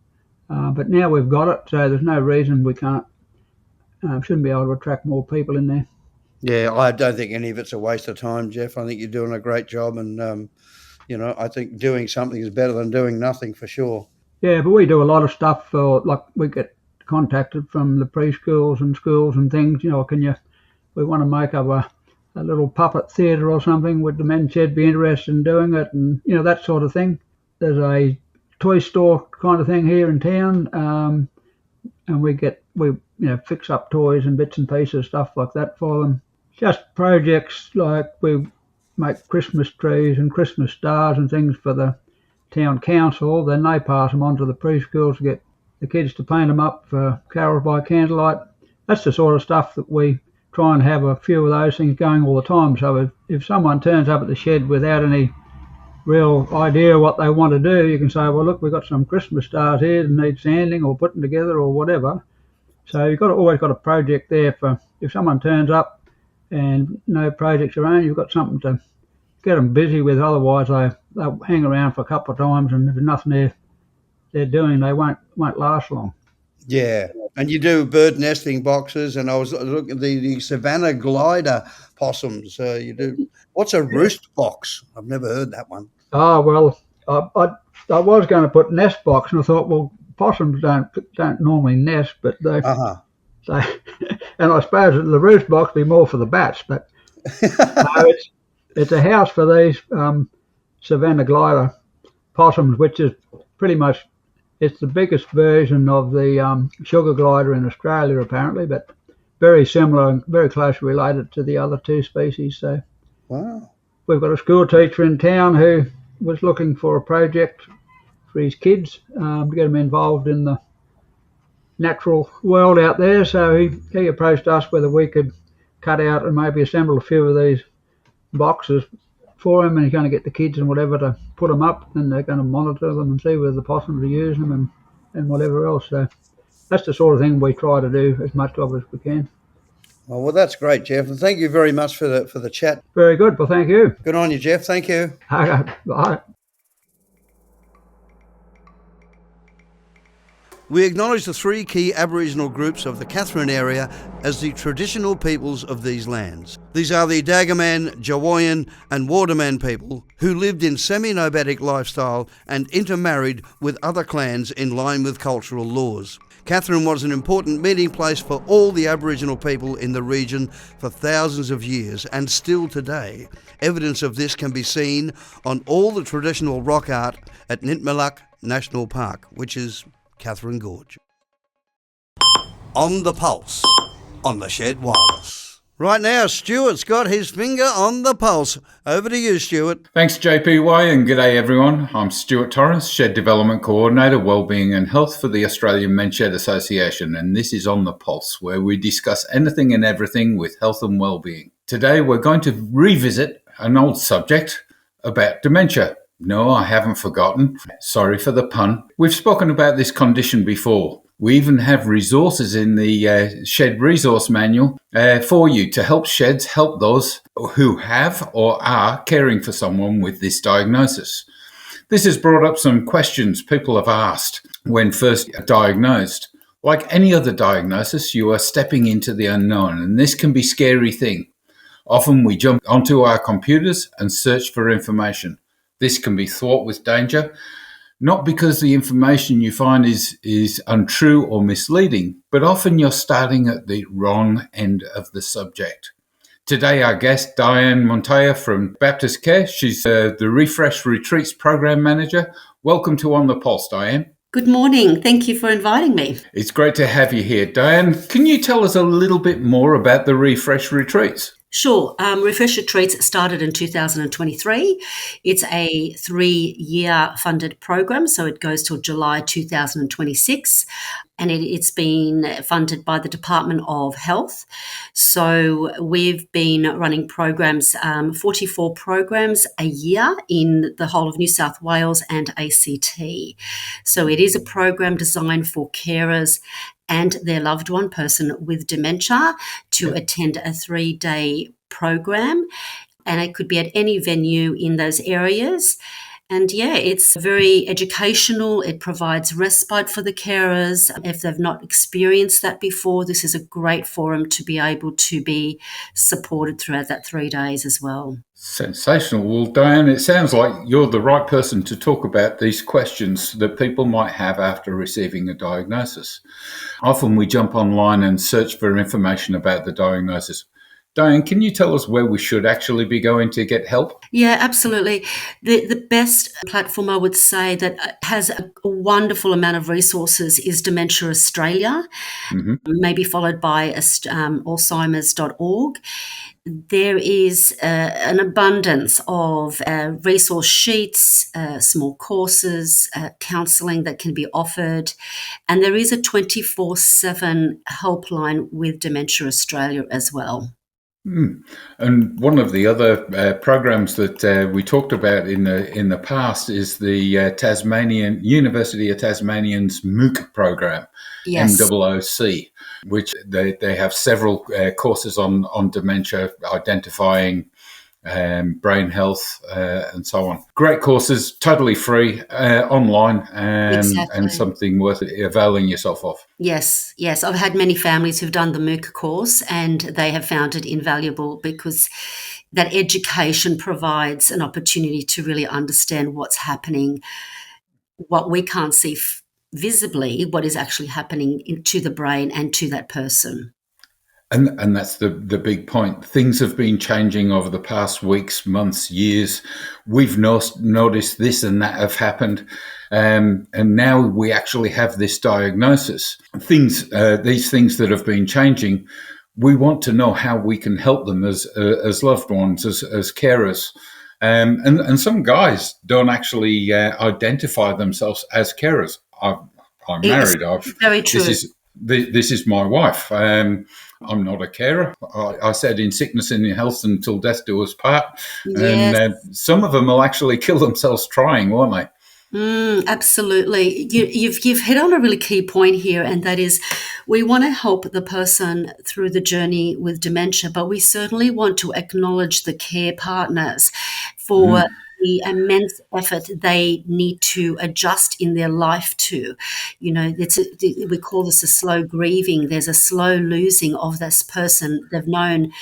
but now we've got it, so there's no reason we shouldn't be able to attract more people in there. Yeah, I don't think any of it's a waste of time, Jeff. I think you're doing a great job, and I think doing something is better than doing nothing for sure. Yeah, but we do a lot of stuff like we get contacted from the preschools and schools and things. We want to make up a little puppet theatre or something. Would the men's shed be interested in doing it? And that sort of thing. There's a toy store kind of thing here in town, and we fix up toys and bits and pieces, stuff like that for them. Just projects like we make Christmas trees and Christmas stars and things for the town council. Then they pass them on to the preschools to get the kids to paint them up for carols by candlelight. That's the sort of stuff that we try and have a few of those things going all the time. So if someone turns up at the shed without any real idea what they want to do, you can say, well, look, we've got some Christmas stars here that need sanding or putting together or whatever. So you've always got a project there for if someone turns up and no projects around, you've got something to get them busy with. Otherwise, they'll hang around for a couple of times, and if there's nothing they're doing, they won't last long. Yeah, and you do bird nesting boxes, and I was looking at the Savannah glider possums. You do. What's a roost box? I've never heard that one. Oh well, I was going to put nest box, and I thought, well, possums don't normally nest, but they. So, and I suppose the roost box would be more for the bats, but it's a house for these Savannah glider possums, which is pretty much. It's the biggest version of the sugar glider in Australia, apparently, but very similar and very closely related to the other two species. So, wow. We've got a school teacher in town who was looking for a project for his kids to get them involved in the natural world out there. So he approached us whether we could cut out and maybe assemble a few of these boxes for him, and he's going to get the kids and whatever to put them up, and they're going to monitor them and see whether the possums are using them and whatever else. So that's the sort of thing we try to do as much of as we can. Oh, well, that's great, Jeff, and thank you very much for the chat. Very good. Well, thank you. Good on you, Jeff. Thank you. Bye. We acknowledge the three key Aboriginal groups of the Katherine area as the traditional peoples of these lands. These are the Dagaman, Jawoyan and Wardaman people who lived in semi-nomadic lifestyle and intermarried with other clans in line with cultural laws. Katherine was an important meeting place for all the Aboriginal people in the region for thousands of years, and still today. Evidence of this can be seen on all the traditional rock art at Nitmaluk National Park, which is Katherine Gorge. On the pulse, on the Shed Wireless. Right now, Stuart's got his finger on the pulse. Over to you, Stuart. Thanks, JPY, and g'day everyone. I'm Stuart Torrence, Shed Development Coordinator, Wellbeing and Health for the Australian Men's Shed Association, and this is On the Pulse, where we discuss anything and everything with health and wellbeing. Today, we're going to revisit an old subject, about dementia. No, I haven't forgotten. Sorry for the pun. We've spoken about this condition before. We even have resources in the Shed Resource Manual for you to help sheds help those who have or are caring for someone with this diagnosis. This has brought up some questions people have asked when first diagnosed. Like any other diagnosis, you are stepping into the unknown, and this can be a scary thing. Often we jump onto our computers and search for information. This can be fraught with danger, not because the information you find is untrue or misleading, but often you're starting at the wrong end of the subject. Today, our guest, Diane Montoya from Baptist Care. She's the Refresh Retreats Program Manager. Welcome to On the Pulse, Diane. Good morning. Thank you for inviting me. It's great to have you here. Diane, can you tell us a little bit more about the Refresh Retreats? Sure. Refresh Retreats started in 2023. It's a 3-year funded program, so it goes till July 2026, and it's been funded by the Department of Health. So we've been running programs, 44 programs a year in the whole of New South Wales and ACT. So it is a program designed for carers and their loved one, person with dementia, to attend a 3-day program. And it could be at any venue in those areas. And it's very educational. It provides respite for the carers. If they've not experienced that before, this is a great forum to be able to be supported throughout that 3 days as well. Sensational. Well, Diane, it sounds like you're the right person to talk about these questions that people might have after receiving a diagnosis. Often we jump online and search for information about the diagnosis. Diane, can you tell us where we should actually be going to get help? Yeah, absolutely. The best platform I would say that has a wonderful amount of resources is Dementia Australia, maybe followed by Alzheimer's.org. There is an abundance of resource sheets, small courses, counselling that can be offered, and there is a 24/7 helpline with Dementia Australia as well. And one of the other programs that we talked about in the past is the Tasmanian University of Tasmanian's MOOC program, Yes. MOOC, which they have several courses on dementia, identifying brain health, and so on. Great courses, totally free, online, and something worth availing yourself of. Yes. I've had many families who've done the MOOC course and they have found it invaluable because that education provides an opportunity to really understand what's happening, what we can't see visibly, what is actually happening to the brain and to that person. And that's the big point. Things have been changing over the past weeks, months, years. We've noticed this and that have happened. And now we actually have this diagnosis. These things that have been changing, we want to know how we can help them as loved ones, as carers. And some guys don't actually identify themselves as carers. I'm married. Very true. This is my wife. I'm not a carer. I said in sickness and in health until death do us part. Yes. And some of them will actually kill themselves trying, won't they? Absolutely. You've hit on a really key point here, and that is we want to help the person through the journey with dementia, but we certainly want to acknowledge the care partners for the immense effort they need to adjust in their life to. We call this a slow grieving. There's a slow losing of this person they've known,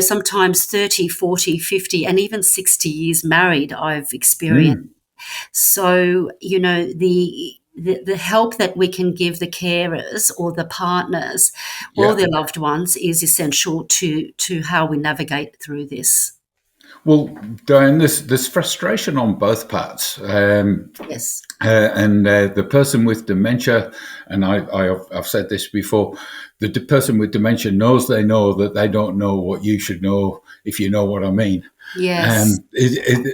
sometimes 30, 40, 50, and even 60 years married, I've experienced. So, the help that we can give the carers or the partners or their loved ones is essential to how we navigate through this. Well, Diane, there's frustration on both parts. Yes. And the person with dementia, and I've said this before, the person with dementia knows they know that they don't know what you should know, if you know what I mean. Yes.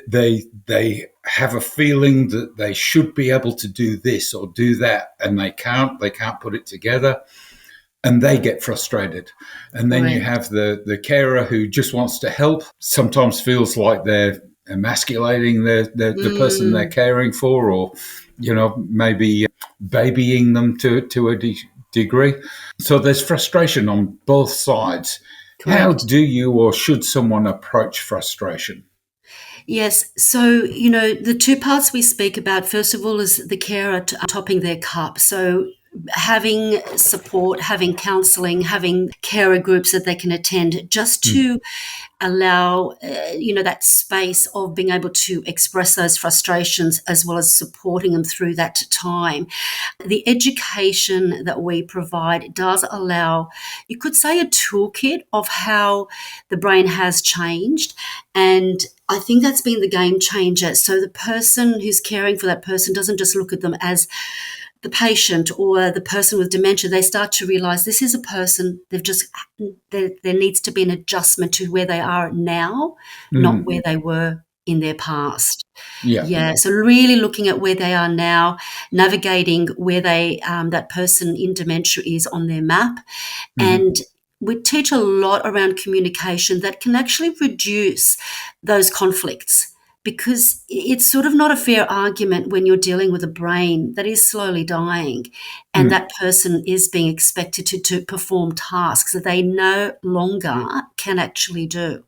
They have a feeling that they should be able to do this or do that, and they can't put it together. And they get frustrated. And then you have the carer who just wants to help, sometimes feels like they're emasculating the person they're caring for, or, maybe babying them to a degree. So there's frustration on both sides. Correct. How do you or should someone approach frustration? Yes. So, the two parts we speak about, first of all, is the carer topping their cup. So having support, having counselling, having carer groups that they can attend, just to allow, that space of being able to express those frustrations, as well as supporting them through that time. The education that we provide does allow, you could say, a toolkit of how the brain has changed. And I think that's been the game changer. So the person who's caring for that person doesn't just look at them as the patient or the person with dementia. They start to realize this is a person. There needs to be an adjustment to where they are now, not where they were in their past. Yeah. So really looking at where they are now, navigating where that person in dementia is on their map. And we teach a lot around communication that can actually reduce those conflicts, because it's sort of not a fair argument when you're dealing with a brain that is slowly dying and that person is being expected to perform tasks that they no longer can actually do.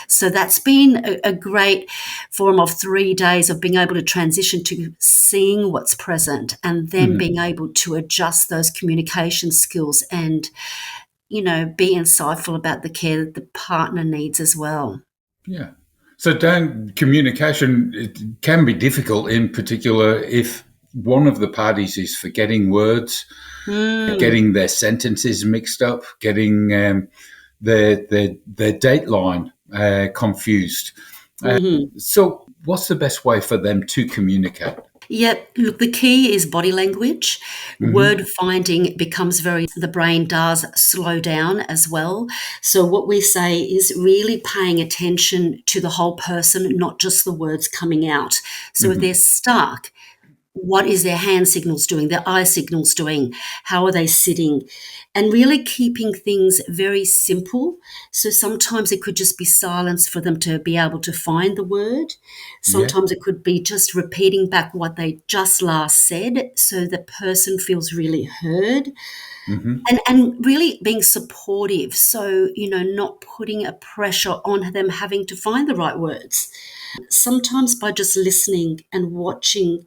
So that's been a great form of 3 days of being able to transition to seeing what's present, and then being able to adjust those communication skills and, be insightful about the care that the partner needs as well. Yeah. So, Dan, communication, it can be difficult, in particular if one of the parties is forgetting words, getting their sentences mixed up, getting their dateline confused. So what's the best way for them to communicate? Yeah, look, the key is body language. Word finding becomes the brain does slow down as well. So what we say is really paying attention to the whole person, not just the words coming out. So if they're stuck, what is their hand signals doing, their eye signals doing, how are they sitting, and really keeping things very simple. So sometimes it could just be silence for them to be able to find the word. Sometimes it could be just repeating back what they just last said, so the person feels really heard. And really being supportive. So, not putting a pressure on them having to find the right words. Sometimes by just listening and watching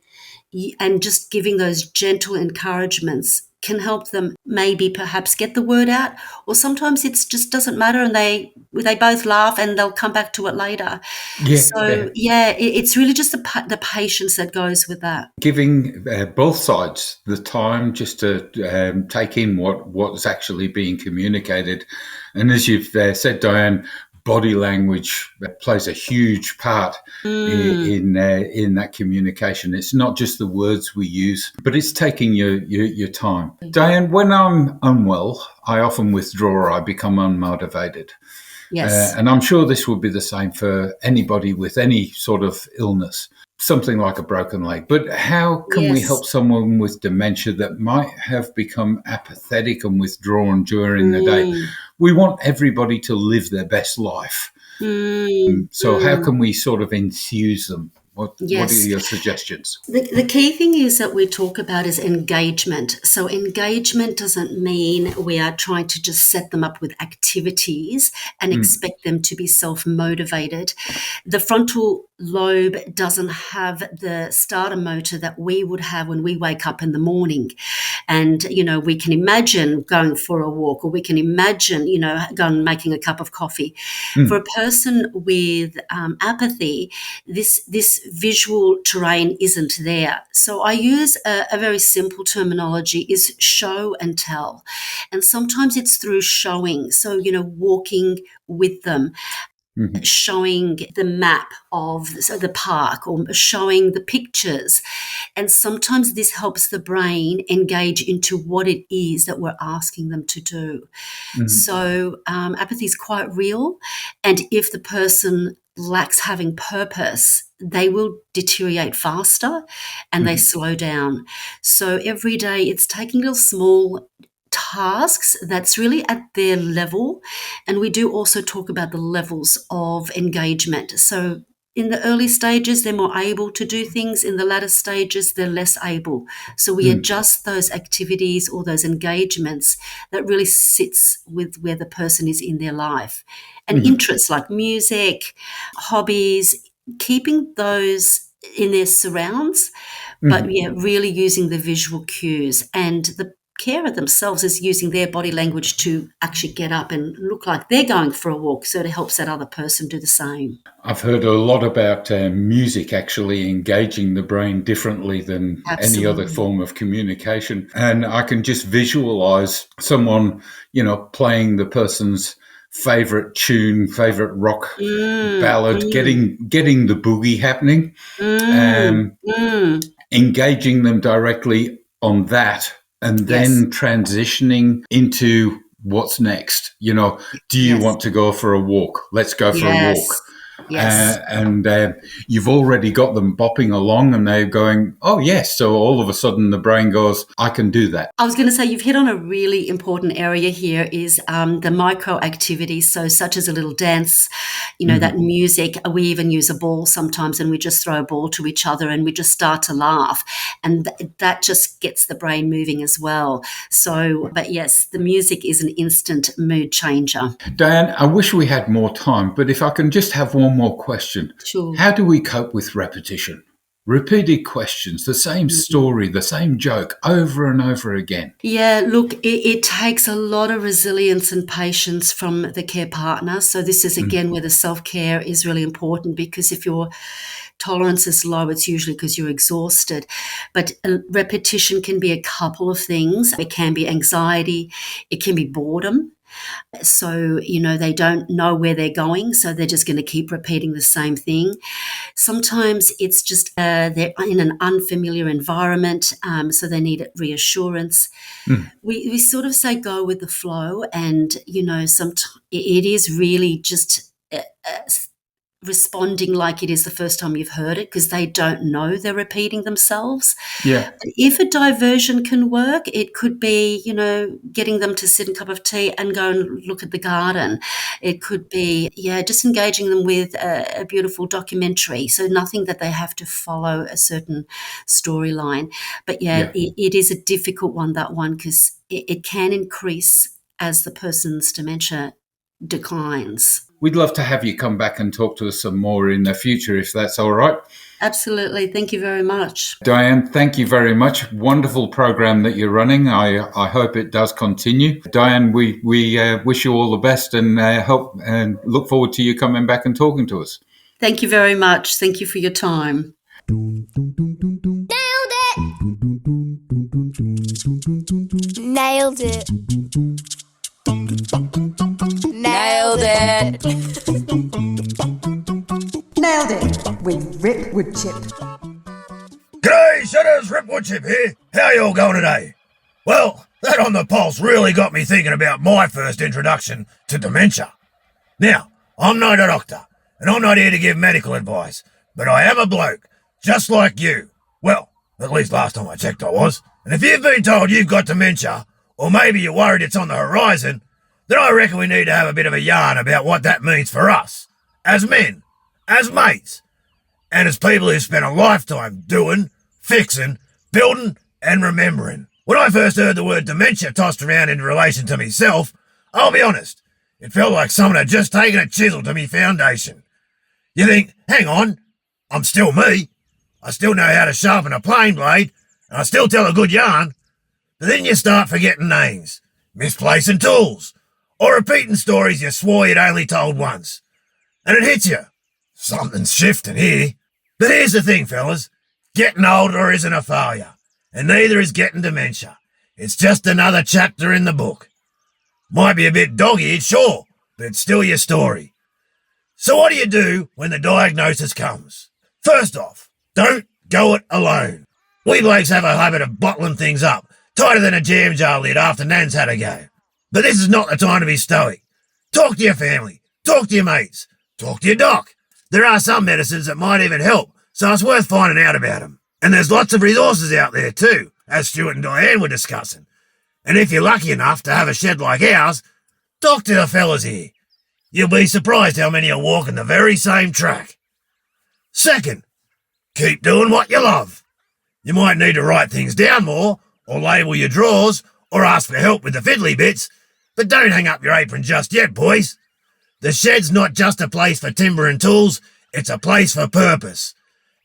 and just giving those gentle encouragements can help them maybe perhaps get the word out, or sometimes it just doesn't matter and they both laugh and they'll come back to it later. It's really just the patience that goes with that. Giving both sides the time just to take in what's actually being communicated. And as you've said, Diane, body language plays a huge part in that communication. It's not just the words we use, but it's taking your time. Diane, when I'm unwell, I often withdraw. I become unmotivated. Yes. And I'm sure this would be the same for anybody with any sort of illness, something like a broken leg. But how can we help someone with dementia that might have become apathetic and withdrawn during the day? We want everybody to live their best life. So how can we sort of enthuse them? What are your suggestions? The key thing is that we talk about is engagement. So engagement doesn't mean we are trying to just set them up with activities and expect them to be self-motivated. The frontal lobe doesn't have the starter motor that we would have when we wake up in the morning. And, we can imagine going for a walk, or we can imagine, going and making a cup of coffee. For a person with apathy, this visual terrain isn't there. So I use a very simple terminology, is show and tell. And sometimes it's through showing. So, walking with them, showing the map of the park, or showing the pictures. And sometimes this helps the brain engage into what it is that we're asking them to do. So apathy is quite real. And if the person lacks having purpose, they will deteriorate faster and they slow down. So every day it's taking little small tasks that's really at their level. And we do also talk about the levels of engagement. So in the early stages, they're more able to do things. In the latter stages, they're less able. So we adjust those activities or those engagements that really sits with where the person is in their life. And interests like music, hobbies, keeping those in their surrounds, but really using the visual cues. And the carer themselves is using their body language to actually get up and look like they're going for a walk, so it helps that other person do the same. I've heard a lot about music actually engaging the brain differently than any other form of communication. And I can just visualize someone, playing the person's favorite tune, favorite rock ballad, getting the boogie happening, engaging them directly on that, and then transitioning into what's next. Do you want to go for a walk? Let's go for a walk. Yes. And you've already got them bopping along and they're going, oh, yes. So all of a sudden the brain goes, I can do that. I was going to say you've hit on a really important area here is the micro activities. So such as a little dance, that music. We even use a ball sometimes and we just throw a ball to each other and we just start to laugh. And that just gets the brain moving as well. So, but yes, the music is an instant mood changer. Diane, I wish we had more time, but if I can just have one more question. Sure. How do we cope with repetition? Repeated questions, the same story, the same joke over and over again. Yeah, look, it takes a lot of resilience and patience from the care partner. So this is, again, where the self-care is really important, because if your tolerance is low, it's usually because you're exhausted. But repetition can be a couple of things. It can be anxiety. It can be boredom. So, they don't know where they're going, so they're just going to keep repeating the same thing. Sometimes it's just they're in an unfamiliar environment, so they need reassurance. We sort of say go with the flow, and, it is really just responding like it is the first time you've heard it, because they don't know they're repeating themselves. Yeah. If a diversion can work, it could be, getting them to sit and a cup of tea and go and look at the garden. It could be, just engaging them with a beautiful documentary. So nothing that they have to follow a certain storyline. But it is a difficult one, that one, because it can increase as the person's dementia declines. We'd love to have you come back and talk to us some more in the future, if that's all right. Absolutely. Thank you very much. Diane, thank you very much. Wonderful program that you're running. I hope it does continue. Diane, we wish you all the best and hope and look forward to you coming back and talking to us. Thank you very much. Thank you for your time. Nailed it. Nailed it. Nailed it with Rip Woodchip. G'day, Shedders, Rip Woodchip here. How you all going today? Well, that on the pulse really got me thinking about my first introduction to dementia. Now, I'm not a doctor, and I'm not here to give medical advice, but I am a bloke, just like you. Well, at least last time I checked I was. And if you've been told you've got dementia, or maybe you're worried it's on the horizon, then I reckon we need to have a bit of a yarn about what that means for us, as men, as mates, and as people who've spent a lifetime doing, fixing, building, and remembering. When I first heard the word dementia tossed around in relation to myself, I'll be honest, it felt like someone had just taken a chisel to me foundation. You think, hang on, I'm still me. I still know how to sharpen a plane blade, and I still tell a good yarn. But then you start forgetting names, misplacing tools, or repeating stories you swore you'd only told once. And it hits you. Something's shifting here. But here's the thing, fellas. Getting older isn't a failure. And neither is getting dementia. It's just another chapter in the book. Might be a bit dog-eared, sure, but it's still your story. So what do you do when the diagnosis comes? First off, don't go it alone. We blokes have a habit of bottling things up, tighter than a jam jar lid after Nan's had a go. But this is not the time to be stoic. Talk to your family. Talk to your mates. Talk to your doc. There are some medicines that might even help, so it's worth finding out about them. And there's lots of resources out there too, as Stuart and Diane were discussing. And if you're lucky enough to have a shed like ours, talk to the fellas here. You'll be surprised how many are walking the very same track. Second, keep doing what you love. You might need to write things down more, or label your drawers, or ask for help with the fiddly bits, but don't hang up your apron just yet, boys. The shed's not just a place for timber and tools, it's a place for purpose.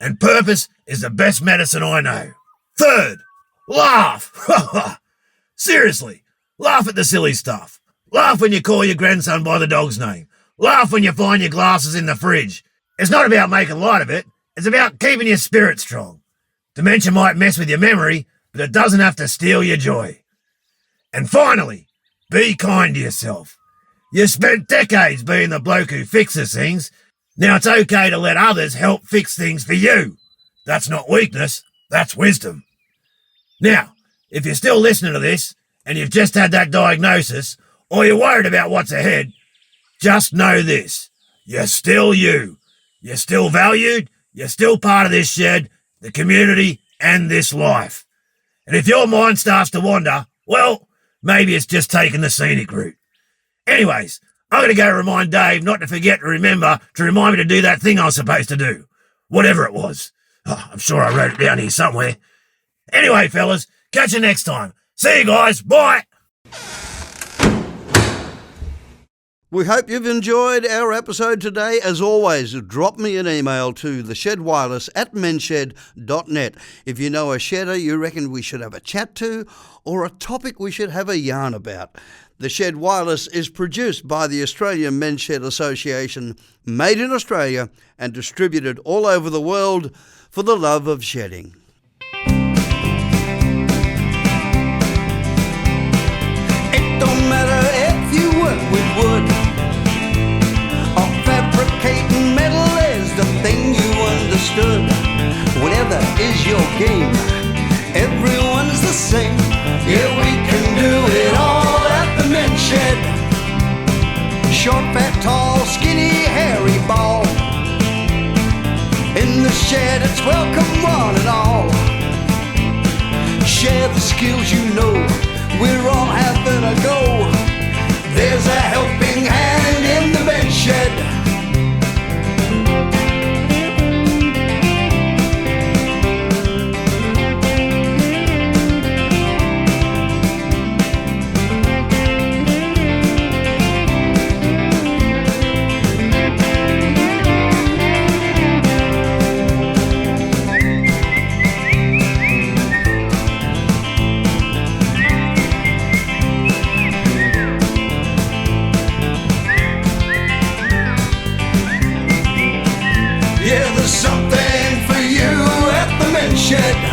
And purpose is the best medicine I know. Third, laugh. Seriously, laugh at the silly stuff. Laugh when you call your grandson by the dog's name. Laugh when you find your glasses in the fridge. It's not about making light of it, it's about keeping your spirit strong. Dementia might mess with your memory, but it doesn't have to steal your joy. And finally, be kind to yourself. You spent decades being the bloke who fixes things. Now it's okay to let others help fix things for you. That's not weakness, that's wisdom. Now, if you're still listening to this, and you've just had that diagnosis, or you're worried about what's ahead, just know this. You're still you. You're still valued. You're still part of this shed, the community, and this life. And if your mind starts to wander, well, maybe it's just taking the scenic route. Anyways, I'm going to go remind Dave not to forget to remind me to do that thing I was supposed to do. Whatever it was. Oh, I'm sure I wrote it down here somewhere. Anyway, fellas, catch you next time. See you guys. Bye. We hope you've enjoyed our episode today. As always, drop me an email to theshedwireless@menshed.net. If you know a shedder you reckon we should have a chat to, or a topic we should have a yarn about. The Shed Wireless is produced by the Australian Men's Shed Association, made in Australia and distributed all over the world for the love of shedding. It don't matter if you work with wood or fabricating metal is the thing you understood. Whatever is your game, everyone's the same. Yeah, we can do it all at the Men's Shed. Short, fat, tall, skinny, hairy, bald. In the shed it's welcome one and all. Share the skills you know, we're all having a go. There's a helping hand in the Men's Shed. Yeah, there's something for you at the Men's Shed.